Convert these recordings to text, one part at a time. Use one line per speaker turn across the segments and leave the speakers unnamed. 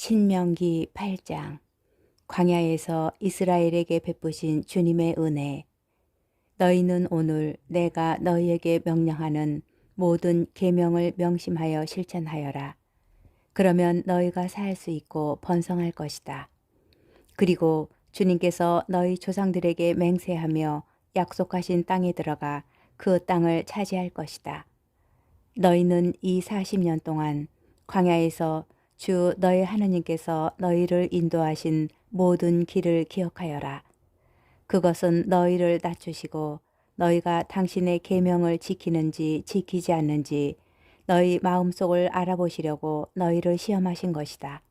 신명기 8장. 광야에서 이스라엘에게 베푸신 주님의 은혜. 너희는 오늘 내가 너희에게 명령하는 모든 계명을 명심하여 실천하여라. 그러면 너희가 살 수 있고 번성할 것이다. 그리고 주님께서 너희 조상들에게 맹세하며 약속하신 땅에 들어가 그 땅을 차지할 것이다. 너희는 이 40년 동안 광야에서 주 너희 하느님께서 너희를 인도하신 모든 길을 기억하여라. 그것은 너희를 낮추시고 너희가 당신의 계명을 지키는지 지키지 않는지 너희 마음속을 알아보시려고 너희를 시험하신 것이다.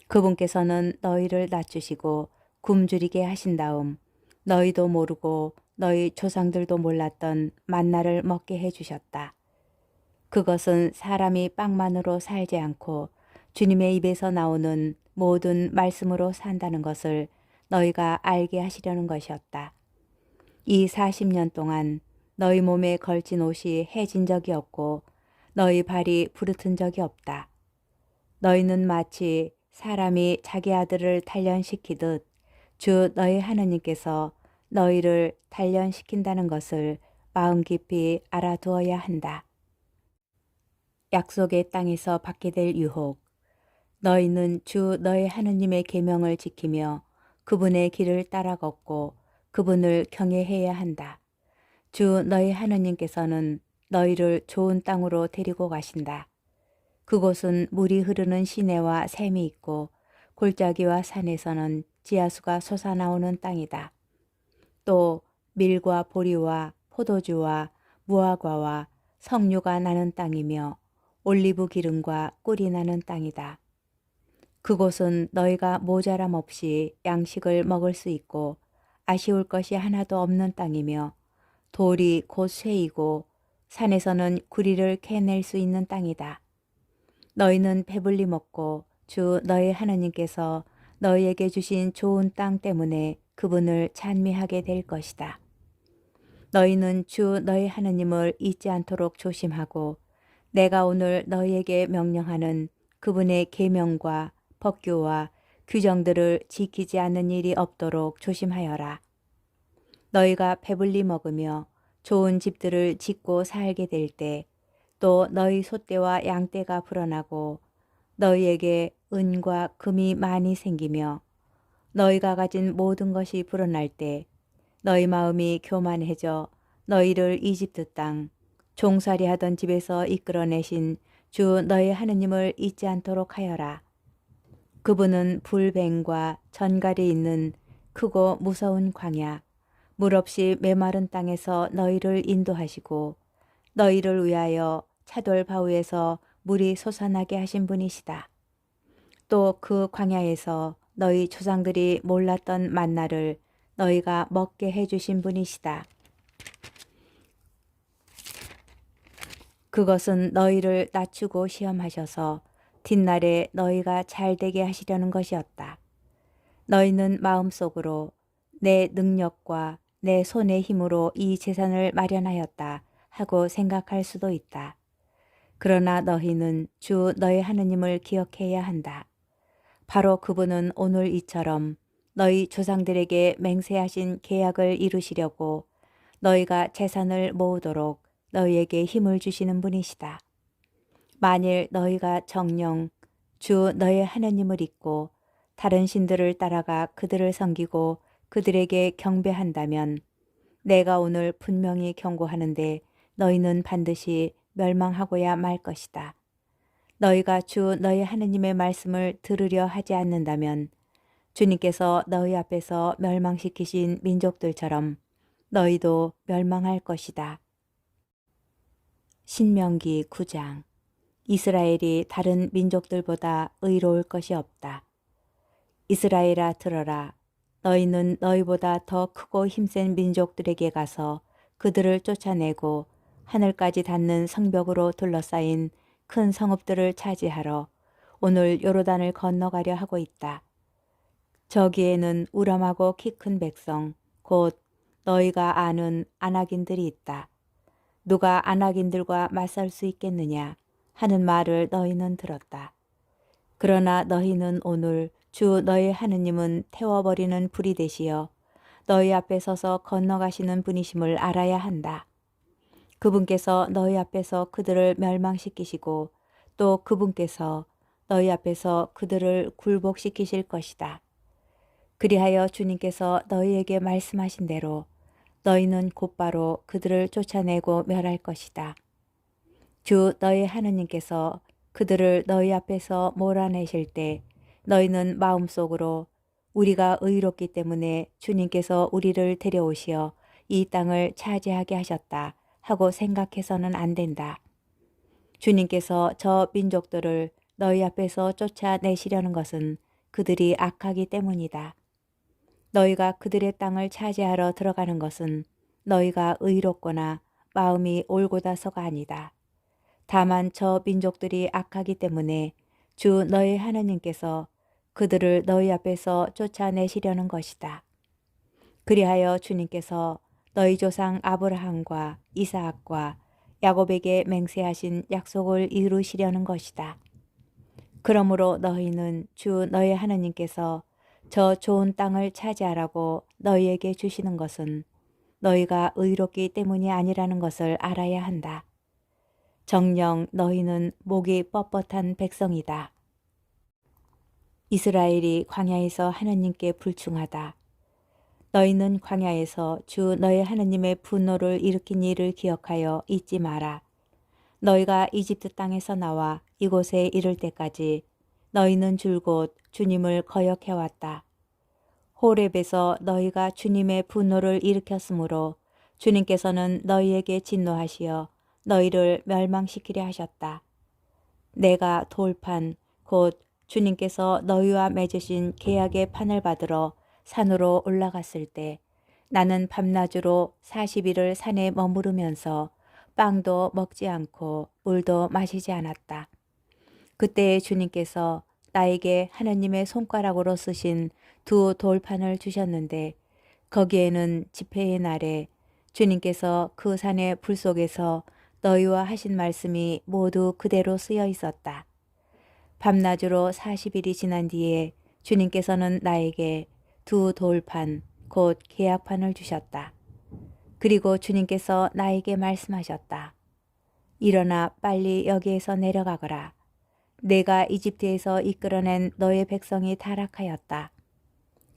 그분께서는 너희를 낮추시고 굶주리게 하신 다음 너희도 모르고 너희 조상들도 몰랐던 만나를 먹게 해주셨다. 그것은 사람이 빵만으로 살지 않고 주님의 입에서 나오는 모든 말씀으로 산다는 것을 너희가 알게 하시려는 것이었다. 이 40년 동안 너희 몸에 걸친 옷이 해진 적이 없고 너희 발이 부르튼 적이 없다. 너희는 마치 사람이 자기 아들을 단련시키듯 주 너희 하느님께서 너희를 단련시킨다는 것을 마음 깊이 알아두어야 한다. 약속의 땅에서 받게 될 유혹. 너희는 주 너희 하느님의 계명을 지키며 그분의 길을 따라 걷고 그분을 경외해야 한다. 주 너희 하느님께서는 너희를 좋은 땅으로 데리고 가신다. 그곳은 물이 흐르는 시내와 샘이 있고 골짜기와 산에서는 지하수가 솟아나오는 땅이다. 또 밀과 보리와 포도주와 무화과와 석류가 나는 땅이며 올리브 기름과 꿀이 나는 땅이다. 그곳은 너희가 모자람 없이 양식을 먹을 수 있고 아쉬울 것이 하나도 없는 땅이며 돌이 곧 쇠이고 산에서는 구리를 캐낼 수 있는 땅이다. 너희는 배불리 먹고 주 너희 하느님께서 너희에게 주신 좋은 땅 때문에 그분을 찬미하게 될 것이다. 너희는 주 너희 하느님을 잊지 않도록 조심하고 내가 오늘 너희에게 명령하는 그분의 계명과 법규와 규정들을 지키지 않는 일이 없도록 조심하여라. 너희가 배불리 먹으며 좋은 집들을 짓고 살게 될 때 또 너희 소떼와 양떼가 불어나고 너희에게 은과 금이 많이 생기며 너희가 가진 모든 것이 불어날 때 너희 마음이 교만해져 너희를 이집트 땅 종살이 하던 집에서 이끌어내신 주 너희 하느님을 잊지 않도록 하여라. 그분은 불뱀과 전갈이 있는 크고 무서운 광야, 물 없이 메마른 땅에서 너희를 인도하시고 너희를 위하여 차돌 바위에서 물이 솟아나게 하신 분이시다. 또 그 광야에서 너희 조상들이 몰랐던 만나를 너희가 먹게 해주신 분이시다. 그것은 너희를 낮추고 시험하셔서 뒷날에 너희가 잘되게 하시려는 것이었다. 너희는 마음속으로 내 능력과 내 손의 힘으로 이 재산을 마련하였다 하고 생각할 수도 있다. 그러나 너희는 주 너희 하느님을 기억해야 한다. 바로 그분은 오늘 이처럼 너희 조상들에게 맹세하신 계약을 이루시려고 너희가 재산을 모으도록 너희에게 힘을 주시는 분이시다. 만일 너희가 정녕 주 너희 하느님을 잊고 다른 신들을 따라가 그들을 섬기고 그들에게 경배한다면 내가 오늘 분명히 경고하는데 너희는 반드시 멸망하고야 말 것이다. 너희가 주 너희 하느님의 말씀을 들으려 하지 않는다면 주님께서 너희 앞에서 멸망시키신 민족들처럼 너희도 멸망할 것이다. 신명기 9장. 이스라엘이 다른 민족들보다 의로울 것이 없다. 이스라엘아 들어라. 너희는 너희보다 더 크고 힘센 민족들에게 가서 그들을 쫓아내고 하늘까지 닿는 성벽으로 둘러싸인 큰 성읍들을 차지하러 오늘 요르단을 건너가려 하고 있다. 저기에는 우람하고 키 큰 백성, 곧 너희가 아는 아낙인들이 있다. 누가 아낙인들과 맞설 수 있겠느냐 하는 말을 너희는 들었다. 그러나 너희는 오늘 주 너희 하느님은 태워버리는 불이 되시어 너희 앞에 서서 건너가시는 분이심을 알아야 한다. 그분께서 너희 앞에서 그들을 멸망시키시고 또 그분께서 너희 앞에서 그들을 굴복시키실 것이다. 그리하여 주님께서 너희에게 말씀하신 대로 너희는 곧바로 그들을 쫓아내고 멸할 것이다. 주 너희 하느님께서 그들을 너희 앞에서 몰아내실 때 너희는 마음속으로 우리가 의롭기 때문에 주님께서 우리를 데려오시어 이 땅을 차지하게 하셨다 하고 생각해서는 안 된다. 주님께서 저 민족들을 너희 앞에서 쫓아내시려는 것은 그들이 악하기 때문이다. 너희가 그들의 땅을 차지하러 들어가는 것은 너희가 의롭거나 마음이 올곧아서가 아니다. 다만 저 민족들이 악하기 때문에 주 너희 하나님께서 그들을 너희 앞에서 쫓아내시려는 것이다. 그리하여 주님께서 너희 조상 아브라함과 이사학과 야곱에게 맹세하신 약속을 이루시려는 것이다. 그러므로 너희는 주 너희 하나님께서 저 좋은 땅을 차지하라고 너희에게 주시는 것은 너희가 의롭기 때문이 아니라는 것을 알아야 한다. 정녕 너희는 목이 뻣뻣한 백성이다. 이스라엘이 광야에서 하나님께 불충하다. 너희는 광야에서 주 너희 하나님의 분노를 일으킨 일을 기억하여 잊지 마라. 너희가 이집트 땅에서 나와 이곳에 이를 때까지 너희는 줄곧 주님을 거역해왔다. 호렙에서 너희가 주님의 분노를 일으켰으므로 주님께서는 너희에게 진노하시어 너희를 멸망시키려 하셨다. 내가 돌판 곧 주님께서 너희와 맺으신 계약의 판을 받으러 산으로 올라갔을 때 나는 밤낮으로 40일을 산에 머무르면서 빵도 먹지 않고 물도 마시지 않았다. 그때 주님께서 나에게 하나님의 손가락으로 쓰신 두 돌판을 주셨는데 거기에는 집회의 날에 주님께서 그 산의 불 속에서 너희와 하신 말씀이 모두 그대로 쓰여 있었다. 밤낮으로 40일이 지난 뒤에 주님께서는 나에게 두 돌판, 곧 계약판을 주셨다. 그리고 주님께서 나에게 말씀하셨다. 일어나 빨리 여기에서 내려가거라. 내가 이집트에서 이끌어낸 너의 백성이 타락하였다.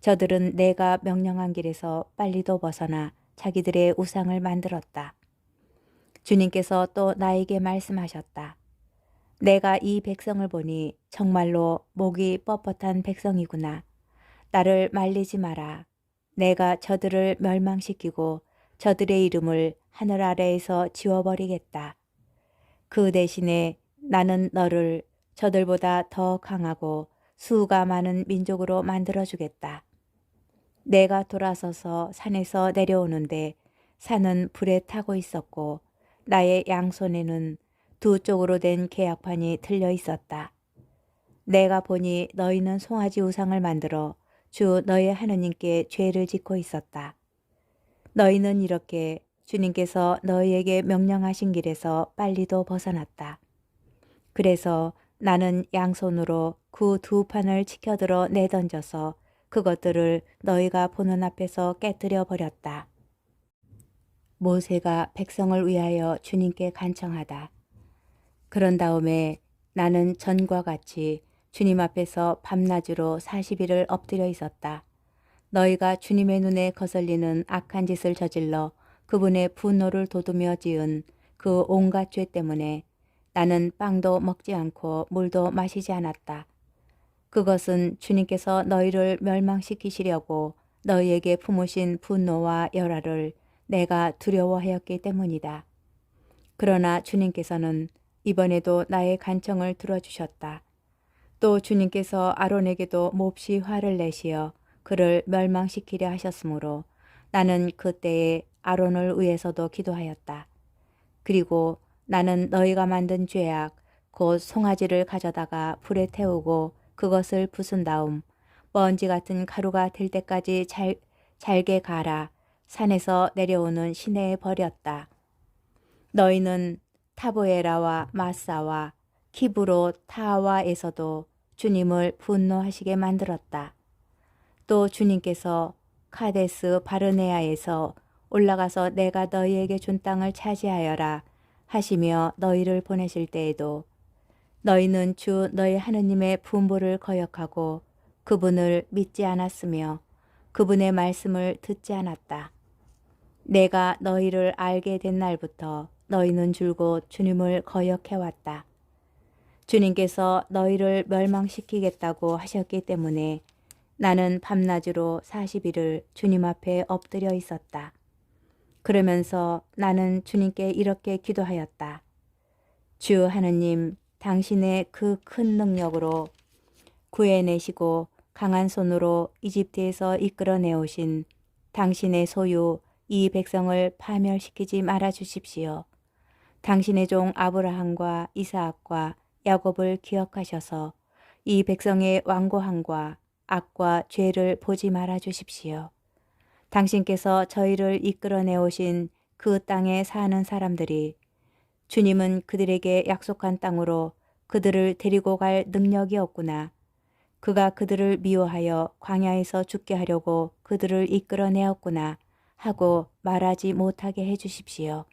저들은 내가 명령한 길에서 빨리도 벗어나 자기들의 우상을 만들었다. 주님께서 또 나에게 말씀하셨다. 내가 이 백성을 보니 정말로 목이 뻣뻣한 백성이구나. 나를 말리지 마라. 내가 저들을 멸망시키고 저들의 이름을 하늘 아래에서 지워버리겠다. 그 대신에 나는 너를 저들보다 더 강하고 수가 많은 민족으로 만들어주겠다. 내가 돌아서서 산에서 내려오는데 산은 불에 타고 있었고 나의 양손에는 두 쪽으로 된 계약판이 틀려 있었다. 내가 보니 너희는 송아지 우상을 만들어 주 너희 하느님께 죄를 짓고 있었다. 너희는 이렇게 주님께서 너희에게 명령하신 길에서 빨리도 벗어났다. 그래서 나는 양손으로 그 두 판을 치켜들어 내던져서 그것들을 너희가 보는 앞에서 깨뜨려 버렸다. 모세가 백성을 위하여 주님께 간청하다. 그런 다음에 나는 전과 같이 주님 앞에서 밤낮으로 40일을 엎드려 있었다. 너희가 주님의 눈에 거슬리는 악한 짓을 저질러 그분의 분노를 돋우며 지은 그 온갖 죄 때문에 나는 빵도 먹지 않고 물도 마시지 않았다. 그것은 주님께서 너희를 멸망시키시려고 너희에게 품으신 분노와 열화를 내가 두려워하였기 때문이다. 그러나 주님께서는 이번에도 나의 간청을 들어주셨다. 또 주님께서 아론에게도 몹시 화를 내시어 그를 멸망시키려 하셨으므로 나는 그때에 아론을 위해서도 기도하였다. 그리고 나는 너희가 만든 죄악 곧 송아지를 가져다가 불에 태우고 그것을 부순 다음 먼지 같은 가루가 될 때까지 잘게 갈아 산에서 내려오는 시내에 버렸다. 너희는 타보에라와 마사와 키브로 타와에서도 주님을 분노하시게 만들었다. 또 주님께서 카데스 바르네아에서 올라가서 내가 너희에게 준 땅을 차지하여라 하시며 너희를 보내실 때에도 너희는 주 너희 하느님의 분부를 거역하고 그분을 믿지 않았으며 그분의 말씀을 듣지 않았다. 내가 너희를 알게 된 날부터 너희는 줄곧 주님을 거역해왔다. 주님께서 너희를 멸망시키겠다고 하셨기 때문에 나는 밤낮으로 40일을 주님 앞에 엎드려 있었다. 그러면서 나는 주님께 이렇게 기도하였다. 주 하느님, 당신의 그 큰 능력으로 구해내시고 강한 손으로 이집트에서 이끌어내오신 당신의 소유 이 백성을 파멸시키지 말아 주십시오. 당신의 종 아브라함과 이스하악과 야곱을 기억하셔서 이 백성의 완고함과 악과 죄를 보지 말아 주십시오. 당신께서 저희를 이끌어내오신 그 땅에 사는 사람들이 주님은 그들에게 약속한 땅으로 그들을 데리고 갈 능력이 없구나. 그가 그들을 미워하여 광야에서 죽게 하려고 그들을 이끌어내었구나 하고 말하지 못하게 해주십시오.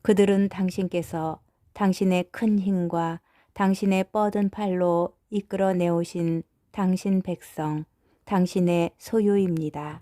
그들은 당신께서 당신의 큰 힘과 당신의 뻗은 팔로 이끌어내오신 당신 백성, 당신의 소유입니다.